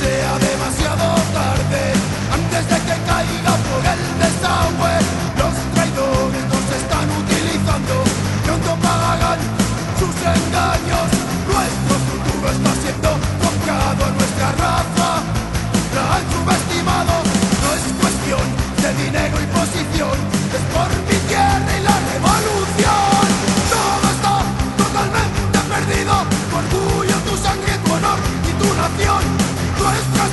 sea demasiado tarde, antes de que caiga por el desagüe. Los traidores nos están utilizando, pronto pagarán sus engaños. Nuestro futuro está siendo tocado a nuestra raza, la han subestimado. No es cuestión de dinero y posición, es por mi tierra y la revolución. Todo está totalmente perdido, tu orgullo, tu sangre, tu honor y tu nación. Nuestras